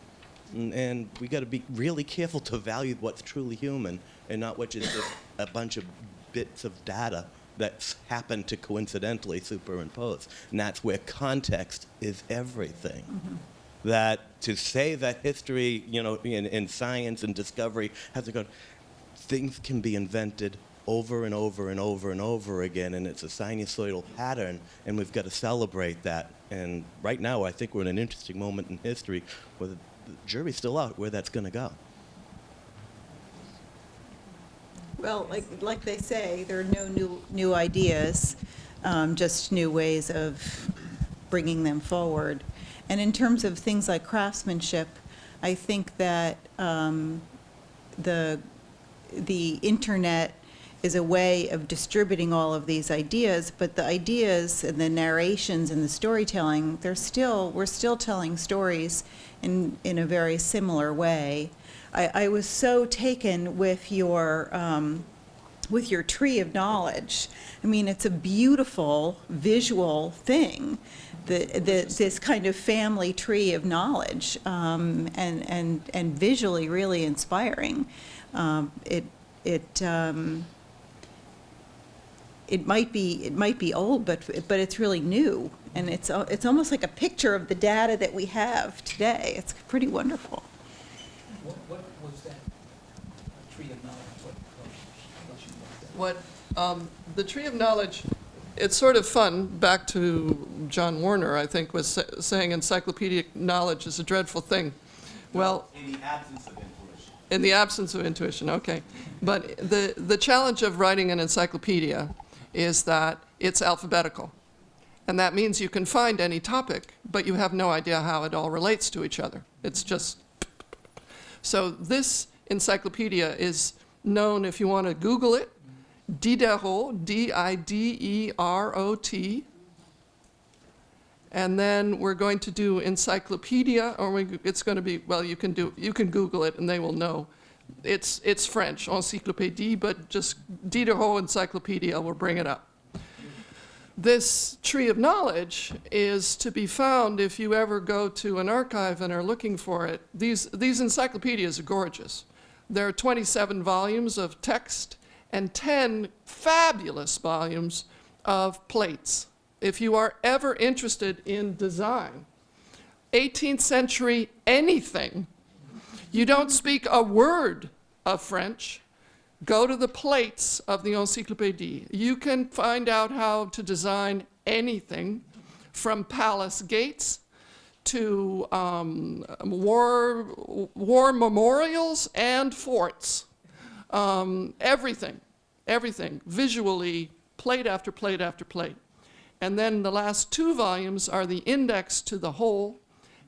And we got to be really careful to value what's truly human and not what is just a bunch of bits of data that's happened to coincidentally superimpose. And that's where context is everything. Mm-hmm. That to say that history, in science and discovery has to go, things can be invented over and over and over and over again, and it's a sinusoidal pattern, and we've got to celebrate that. And right now, I think we're in an interesting moment in history where the jury's still out where that's going to go. Well, like they say, there are no new ideas, just new ways of bringing them forward. And in terms of things like craftsmanship, I think that the internet is a way of distributing all of these ideas, but the ideas and the narrations and the storytelling, we're still telling stories in a very similar way. I was so taken with your tree of knowledge. I mean, it's a beautiful visual thing, this kind of family tree of knowledge, and visually really inspiring. It might be old, but it's really new, and it's almost like a picture of the data that we have today. It's pretty wonderful. What was that tree of knowledge? The tree of knowledge, it's sort of fun. Back to John Warner, I think, was saying encyclopedic knowledge is a dreadful thing. Well, in the absence of intuition. In the absence of intuition, okay. But the challenge of writing an encyclopedia is that it's alphabetical. And that means you can find any topic, but you have no idea how it all relates to each other. It's just... So this encyclopedia is known, if you want to Google it, Diderot, D-I-D-E-R-O-T. And then we're going to do encyclopedia, or it's going to be, well, you can Google it and they will know. It's French, encyclopédie, but just Diderot encyclopedia will bring it up. This tree of knowledge is to be found if you ever go to an archive and are looking for it. These encyclopedias are gorgeous. There are 27 volumes of text and 10 fabulous volumes of plates. If you are ever interested in design, 18th century anything, you don't speak a word of French, go to the plates of the Encyclopédie. You can find out how to design anything from palace gates to war memorials and forts. Everything, visually, plate after plate after plate. And then the last 2 volumes are the index to the whole.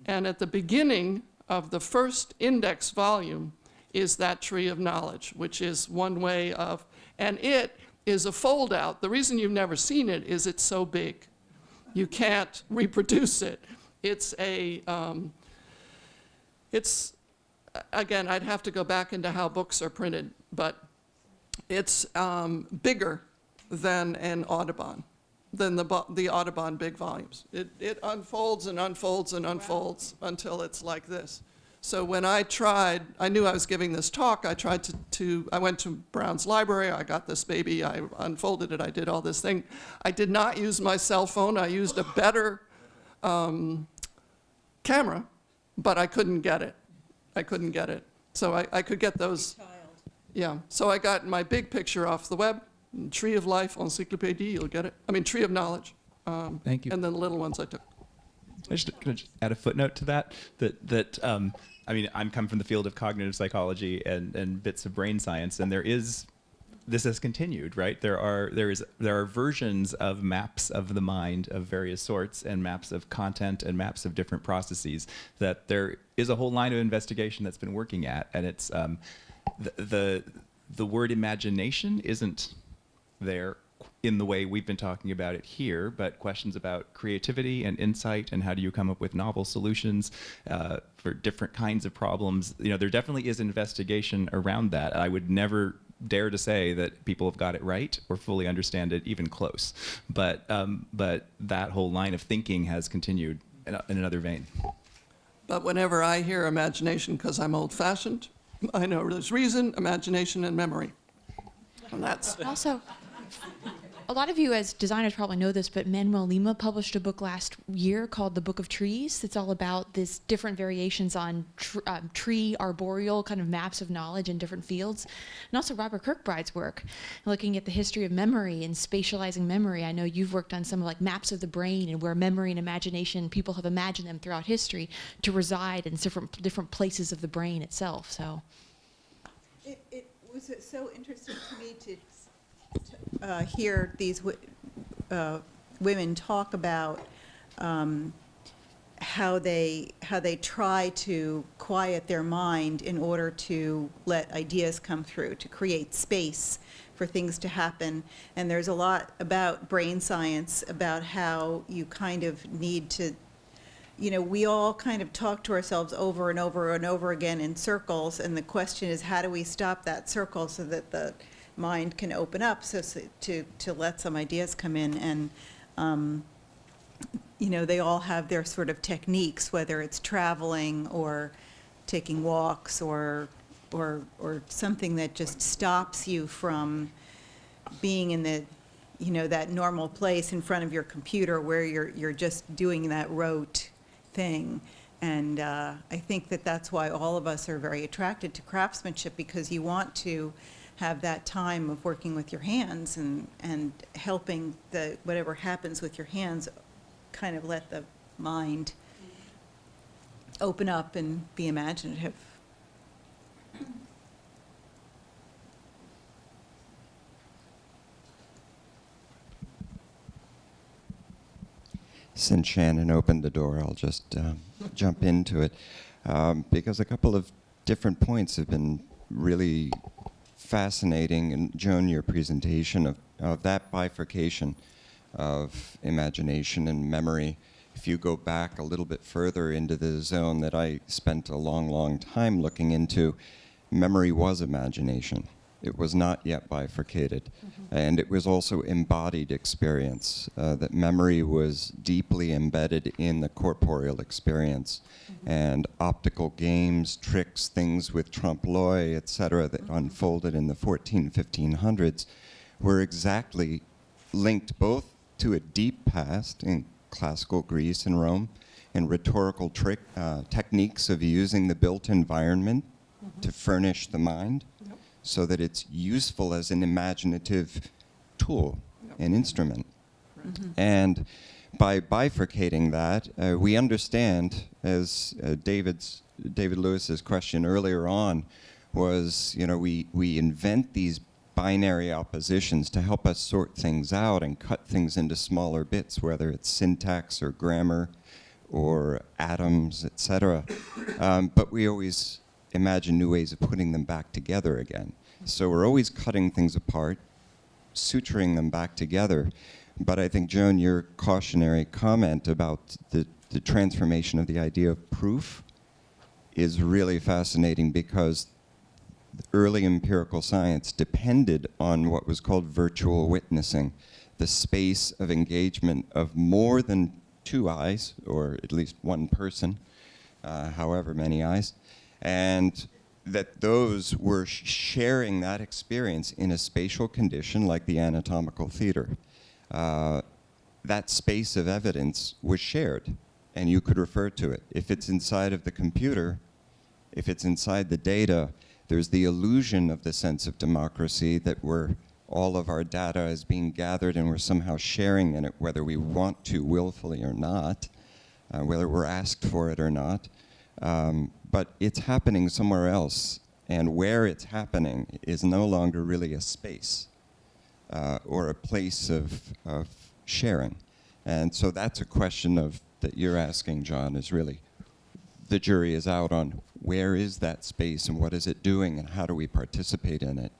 And at the beginning of the first index volume is that tree of knowledge, which is one way of, and it is a fold out. The reason you've never seen it is it's so big. You can't reproduce it. It's again, I'd have to go back into how books are printed, but it's bigger than an Audubon, than the Audubon big volumes. It unfolds and unfolds and unfolds until it's like this. So when I knew I was giving this talk, I went to Brown's library, I got this baby, I unfolded it, I did all this thing. I did not use my cell phone, I used a better camera, but I couldn't get it. So I could get those. Yeah, so I got my big picture off the web, Tree of Life, Encyclopédie, you'll get it. I mean, Tree of Knowledge. Thank you. And then the little ones I took. Can I just add a footnote to that? I mean, I'm come from the field of cognitive psychology and bits of brain science, and this has continued, right? There are versions of maps of the mind of various sorts and maps of content and maps of different processes that there is a whole line of investigation that's been working at, and it's the word imagination isn't there in the way we've been talking about it here, but questions about creativity and insight and how do you come up with novel solutions for different kinds of problems. There definitely is investigation around that. I would never dare to say that people have got it right or fully understand it even close. But that whole line of thinking has continued in another vein. But whenever I hear imagination, because I'm old-fashioned, I know there's reason, imagination, and memory. And that's... Also, a lot of you as designers probably know this, but Manuel Lima published a book last year called The Book of Trees. It's all about this different variations on tree arboreal kind of maps of knowledge in different fields. And also Robert Kirkbride's work, looking at the history of memory and spatializing memory. I know you've worked on some like maps of the brain and where memory and imagination, people have imagined them throughout history to reside in different places of the brain itself. So it was so interesting to me to hear these women talk about how they try to quiet their mind in order to let ideas come through, to create space for things to happen. And there's a lot about brain science, about how you kind of need to, we all kind of talk to ourselves over and over and over again in circles, and the question is, how do we stop that circle so that the mind can open up to let some ideas come in? And they all have their sort of techniques, whether it's traveling or taking walks or something that just stops you from being in the that normal place in front of your computer where you're just doing that rote thing. And I think that's why all of us are very attracted to craftsmanship, because you want to have that time of working with your hands and helping whatever happens with your hands kind of let the mind open up and be imaginative. Since Shannon opened the door, I'll just jump into it, because a couple of different points have been really fascinating. And Joan, your presentation of that bifurcation of imagination and memory, if you go back a little bit further into the zone that I spent a long, long time looking into, memory was imagination. It was not yet bifurcated. And it was also embodied experience, that memory was deeply embedded in the corporeal experience. And optical games, tricks, things with trompe-l'oeil, et cetera, that unfolded in the 1500s were exactly linked both to a deep past in classical Greece and Rome, and rhetorical techniques of using the built environment to furnish the mind, so that it's useful as an imaginative tool, an instrument. And by bifurcating that, we understand, as David Lewis's question earlier on was, we invent these binary oppositions to help us sort things out and cut things into smaller bits, whether it's syntax or grammar or atoms, etc. But we always imagine new ways of putting them back together again. So we're always cutting things apart, suturing them back together. But I think, Joan, your cautionary comment about the transformation of the idea of proof is really fascinating, because early empirical science depended on what was called virtual witnessing, the space of engagement of more than two eyes, or at least one person, however many eyes, and that those were sharing that experience in a spatial condition like the anatomical theater. That space of evidence was shared, and you could refer to it. If it's inside of the computer, if it's inside the data, there's the illusion of the sense of democracy, that all of our data is being gathered and we're somehow sharing in it, whether we want to willfully or not, whether we're asked for it or not. But it's happening somewhere else, and where it's happening is no longer really a space or a place of sharing. And so that's a question that you're asking, John, is really, the jury is out on where is that space and what is it doing and how do we participate in it.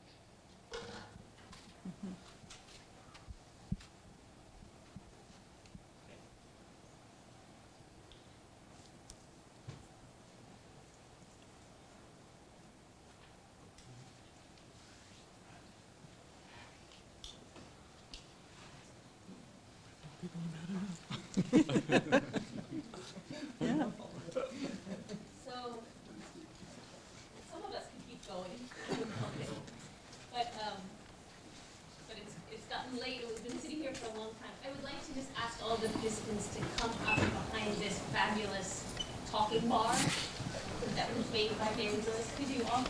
Yeah. So, some of us can keep going, but it's gotten late and we've been sitting here for a long time. I would like to just ask all the participants to come up behind this fabulous talking bar that was made by Gael Towey. Could you all?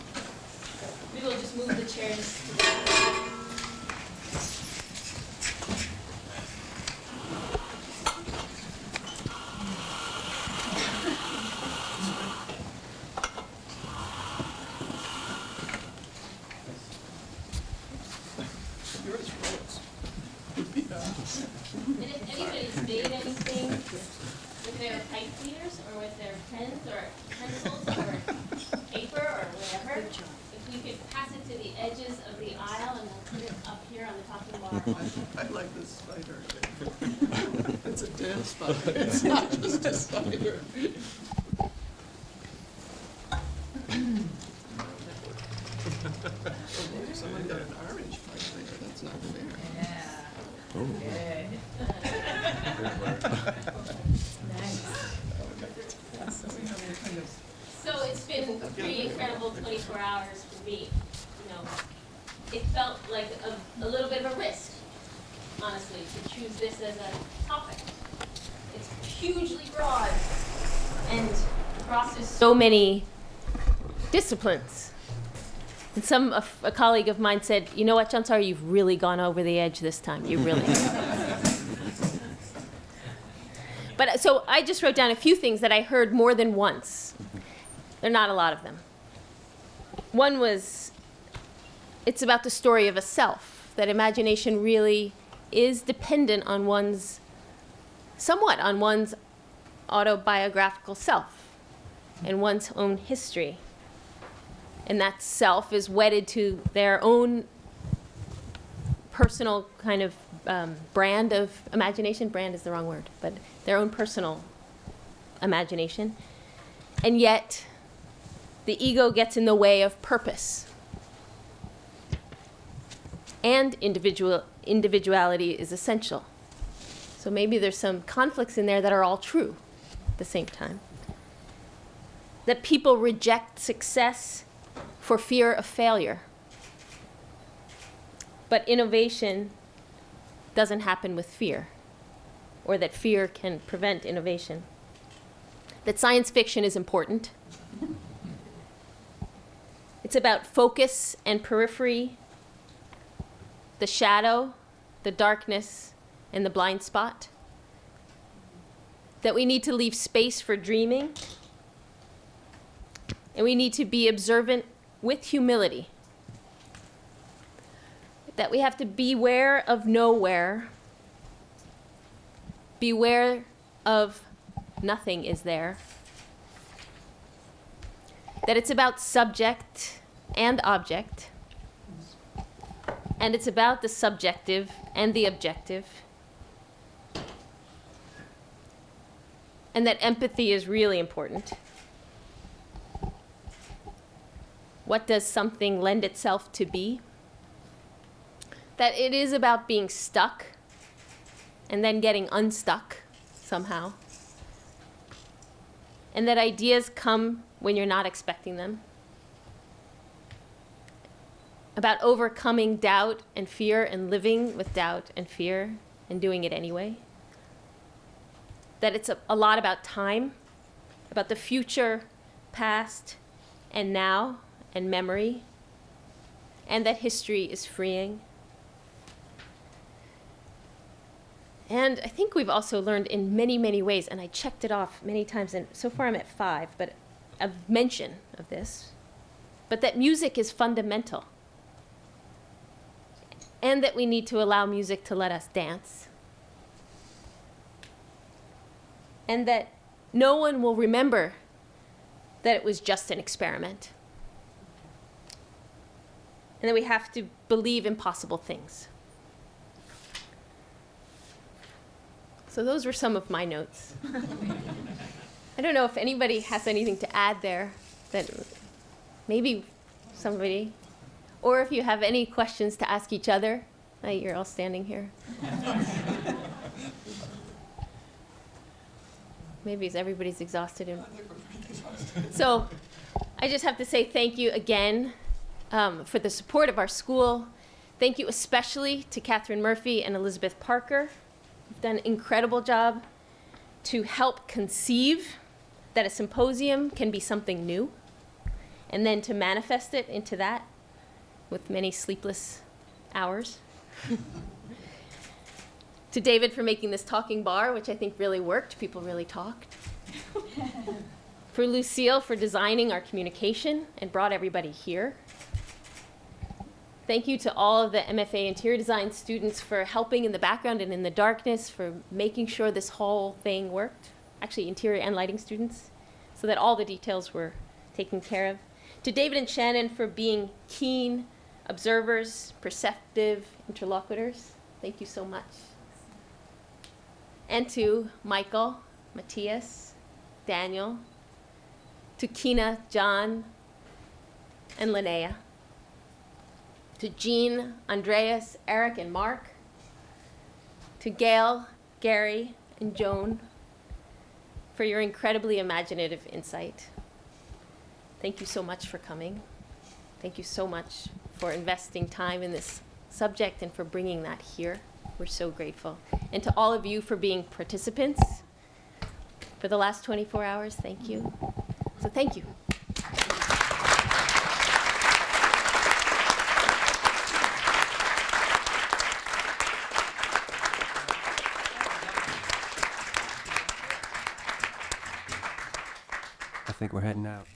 Maybe we'll just move the chairs to the side. And if anybody's made anything with their pipe cleaners or with their pens or pencils or paper or whatever, if we could pass it to the edges of the aisle and we'll put it up here on the talking bar. I like this spider. It's a damn spider. It's not just a spider. Someone got an orange pipe cleaner. That's not fair. Yeah. Oh. So it's been a pretty incredible 24 hours for me. You know, it felt like a little bit of a risk, honestly, to choose this as a topic. It's hugely broad and crosses so many disciplines. And a colleague of mine said, you know what, Jonsara, you've really gone over the edge this time. You really have. But so I just wrote down a few things that I heard more than once. There are not a lot of them. One was, it's about the story of a self, that imagination really is dependent on somewhat on one's autobiographical self and one's own history. And that self is wedded to their own personal kind of brand of imagination. Brand is the wrong word, but their own personal imagination. And yet, the ego gets in the way of purpose. And individuality is essential. So maybe there's some conflicts in there that are all true at the same time. That people reject success for fear of failure. But innovation doesn't happen with fear, or that fear can prevent innovation. That science fiction is important. It's about focus and periphery, the shadow, the darkness, and the blind spot. That we need to leave space for dreaming, and we need to be observant with humility. that we have to beware of nowhere, beware of nothing is there, that it's about subject and object, and it's about the subjective and the objective, and that empathy is really important. What does something lend itself to be? That it is about being stuck and then getting unstuck somehow. And that ideas come when you're not expecting them. About overcoming doubt and fear and living with doubt and fear and doing it anyway. That it's a lot about time, about the future, past, and now, and memory, and that history is freeing. And I think we've also learned in many, many ways, and I checked it off many times, and so far I'm at 5, but a mention of this, but that music is fundamental, and that we need to allow music to let us dance, and that no one will remember that it was just an experiment, and that we have to believe impossible things. So those were some of my notes. I don't know if anybody has anything to add there, that maybe somebody, or if you have any questions to ask each other. You're all standing here. Maybe it's everybody's exhausted. So I just have to say thank you again for the support of our school. Thank you especially to Catherine Murphy and Elizabeth Parker. You've done an incredible job to help conceive that a symposium can be something new, and then to manifest it into that with many sleepless hours. To David for making this talking bar, which I think really worked. People really talked. For Lucille for designing our communication and brought everybody here. Thank you to all of the MFA Interior Design students for helping in the background and in the darkness, for making sure this whole thing worked. Actually, interior and lighting students, so that all the details were taken care of. To David and Shannon for being keen observers, perceptive interlocutors. Thank you so much. And to Michael, Matthias, Daniel, to Kina, John, and Linnea. To Jean, Andreas, Eric, and Mark. To Gail, Gary, and Joan for your incredibly imaginative insight. Thank you so much for coming. Thank you so much for investing time in this subject and for bringing that here. We're so grateful. And to all of you for being participants for the last 24 hours, thank you. So thank you. I think we're heading out.